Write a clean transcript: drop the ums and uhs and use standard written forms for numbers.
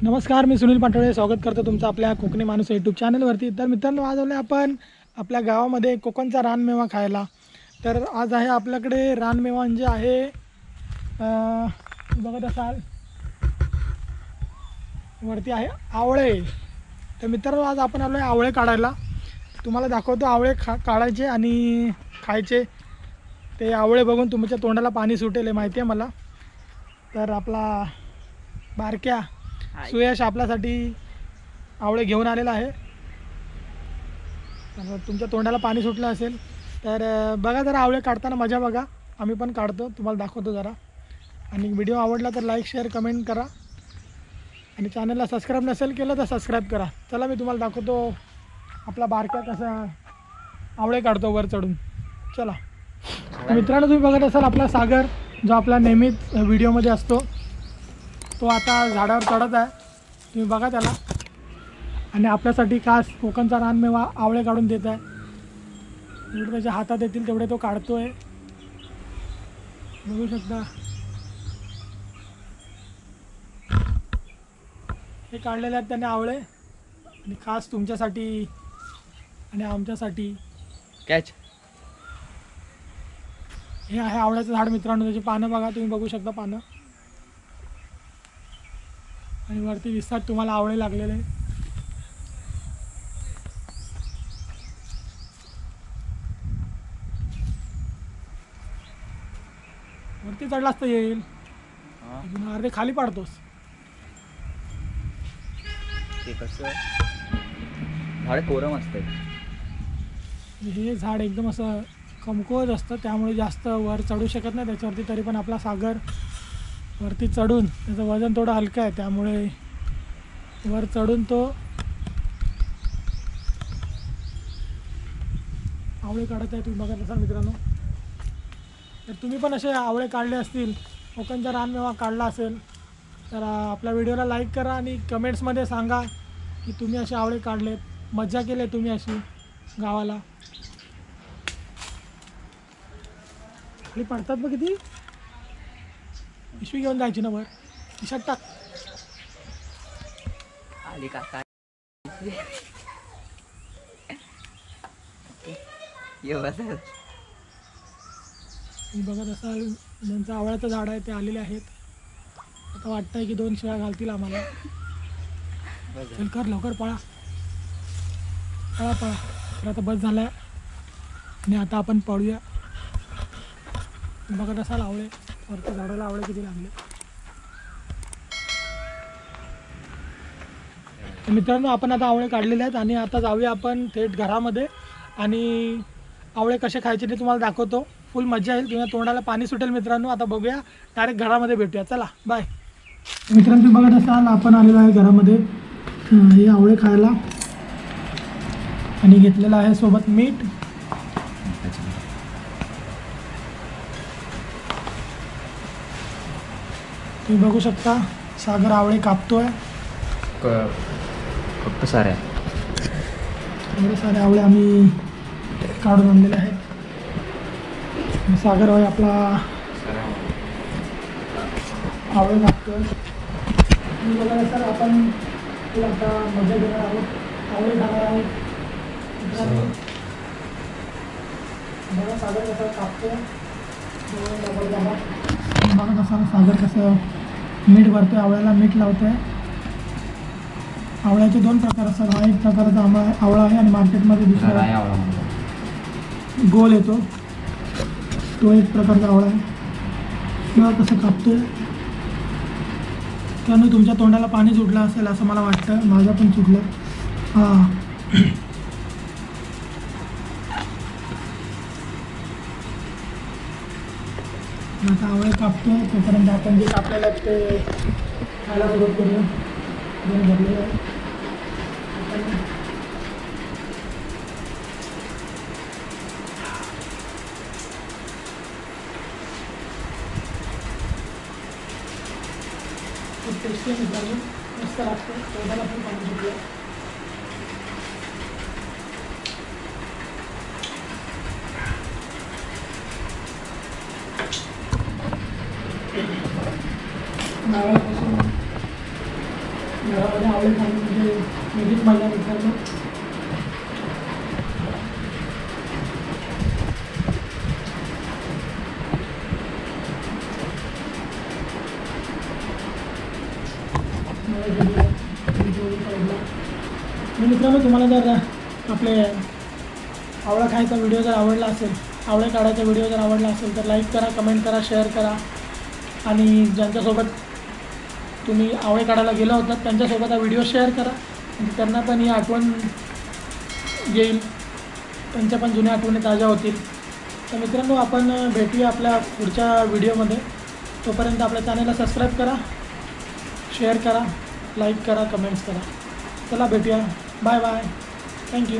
नमस्कार, मी सुनील पाटोळे स्वागत करतो तुमचं आपल्या कोकणी माणूस यूट्यूब चॅनलवरती। तर मित्रांनो, आज आलो आपण आपल्या गावामध्ये कोकणचा रानमेवा खायला। तर आज आहे आपल्याकडे रानमेवा म्हणजे आहे बघत असाल वरती आहे आवळे। तर मित्रांनो, आज आपण आलो आहे आवळे काढायला। तुम्हाला दाखवतो आवळे काढायचे आणि खायचे। ते आवळे बघून तुमच्या तोंडाला पाणी सुटेल हे माहिती आहे मला। तर आपला बारक्या सुयश आपल्यासाठी आवळे घेऊन आलेला आहे। तर तुमच्या तोंडाला पाणी सुटलं असेल तर बघा जरा आवळे काढताना मजा बघा। आम्ही पण काढतो, तुम्हाला दाखवतो जरा। आणि व्हिडिओ आवडला तर लाईक शेअर कमेंट करा आणि चॅनलला सबस्क्राईब नसेल केलं तर सबस्क्राईब करा। चला मी तुम्हाला दाखवतो आपला बारक्या कसा आवळे काढतो वर चढून। चला मित्रांनो, तुम्ही बघत असाल आपला सागर जो आपला नेहमीच व्हिडिओमध्ये असतो, तो आता झाडावर चढत आहे। तुम्ही बघा त्याला। आणि आपल्यासाठी खास कोकणचा रानमेवा आवळे काढून देत आहे। जेवढे त्याच्या हातात येतील तेवढे तो काढतोय, बघू शकता। हे काढलेले आहेत त्याने आवळे आणि खास तुमच्यासाठी आणि आमच्यासाठी कॅच। हे आहे आवळ्याचं झाड मित्रांनो। त्याची पानं बघा, तुम्ही बघू शकता पानं। आणि वरती दिसतात तुम्हाला आवळे लागलेले। वरती चढलाच तर येईल, अर्धे खाली पाडतोस। ते कसं झाड कोरम असतं, हे झाड एकदम असं कमकुवत असतं, त्यामुळे जास्त वर चढू शकत नाही त्याच्यावरती। तरी पण आपला सागर वरती चढून, त्याचं वजन थोडं हलकं आहे त्यामुळे वर चढून तो आवळे काढत आहे। तुम्ही बघत असाल मित्रांनो। तर तुम्ही पण असे आवळे काढले असतील, कोकणचा रानमेवा काढला असेल तर आपल्या व्हिडिओला लाईक करा आणि कमेंट्समध्ये सांगा की तुम्ही असे आवळे काढलेत, मज्जा केली तुम्ही अशी गावाला। खाली पडतात बघ किती। पिशवी घेऊन जायची ना वर, खिशात टाक। आली काका तुम्ही बघत असाल ज्यांचं आवळ्याचं झाड आहे ते आलेले आहेत। आता वाटतंय की 2 शिव्या घालतील आम्हाला। चल कर लवकर, पळा पळा पळा। तर आता बस झाला आहे आणि आता आपण पळूया। बघत असाल आवळे वरच्या झाडाला आवळे किती लागले। तर मित्रांनो, आपण आता आवळे काढलेले आहेत आणि आता जाऊया आपण थेट घरामध्ये आणि आवळे कसे खायचे ते तुम्हाला दाखवतो। फुल मजा येईल, तुम्हाला तोंडाला पाणी सुटेल मित्रांनो। आता बघूया, डायरेक्ट घरामध्ये भेटूया। चला बाय। मित्रांनो, तुम्ही बघत असाल आपण आलेलो आहे घरामध्ये हे आवळे खायला आणि घेतलेलं आहे सोबत मीठ। तुम्ही बघू शकता सागर आवळे कापतोय। फक्त साऱ्या एवढे सारे आवळे आम्ही काढून आणलेले आहेत। सागर आहे आपला आवळे कापतोय। तुम्ही बघा सर, आपण आता मजा घेणार आहोत, आवळे खाणार आहोत। बघा सागर कसं कापतोय, बघा कसं सागर कसं मीठ भरतोय, आवळ्याला मीठ लावतोय। आवळ्याचे 2 प्रकार असतात। हा एक प्रकारचा आवळा आहे आणि मार्केटमध्ये दुसरा गोल येतो, तो एक प्रकारचा आवळा आहे। किंवा कसं कापतोय त्यानं तुमच्या तोंडाला पाणी सुटलं असेल असं मला वाटतं, माझं पण सुटलं। हां आता आवळे कापतोय, तोपर्यंत आपण जे कापलेलं ते खायला सुरुवात करूया। भरलेलं आहे खूप टेस्टी मित्रांनो, मस्त लागतं, तोंडाला पण पाणी सुटलं। नारळापासून घरामध्ये आवळे खाणे म्हणजे वेगळीच मजा मित्रांनो. आणि मित्रांनो तुम्हाला जर आपले आवळा खायचा व्हिडिओ जर आवडला असेल, आवळे काढायचा व्हिडिओ जर आवडला असेल तर लाईक करा, कमेंट करा, शेअर करा. आणि ज्यांच्यासोबत तुम्ही आवळे काढायला गेला होता त्यांच्यासोबत हा व्हिडिओ शेअर करा, म्हणजे त्यांना पण ही आठवण येईल, त्यांच्या पण जुन्या आठवणी ताज्या होतील. तर मित्रांनो आपण भेटूया आपल्या पुढच्या व्हिडिओमध्ये. तोपर्यंत आपल्या चॅनलला सबस्क्राईब करा, शेअर करा, लाईक करा, कमेंट्स करा. चला भेटूया. Bye bye. थँक्यू.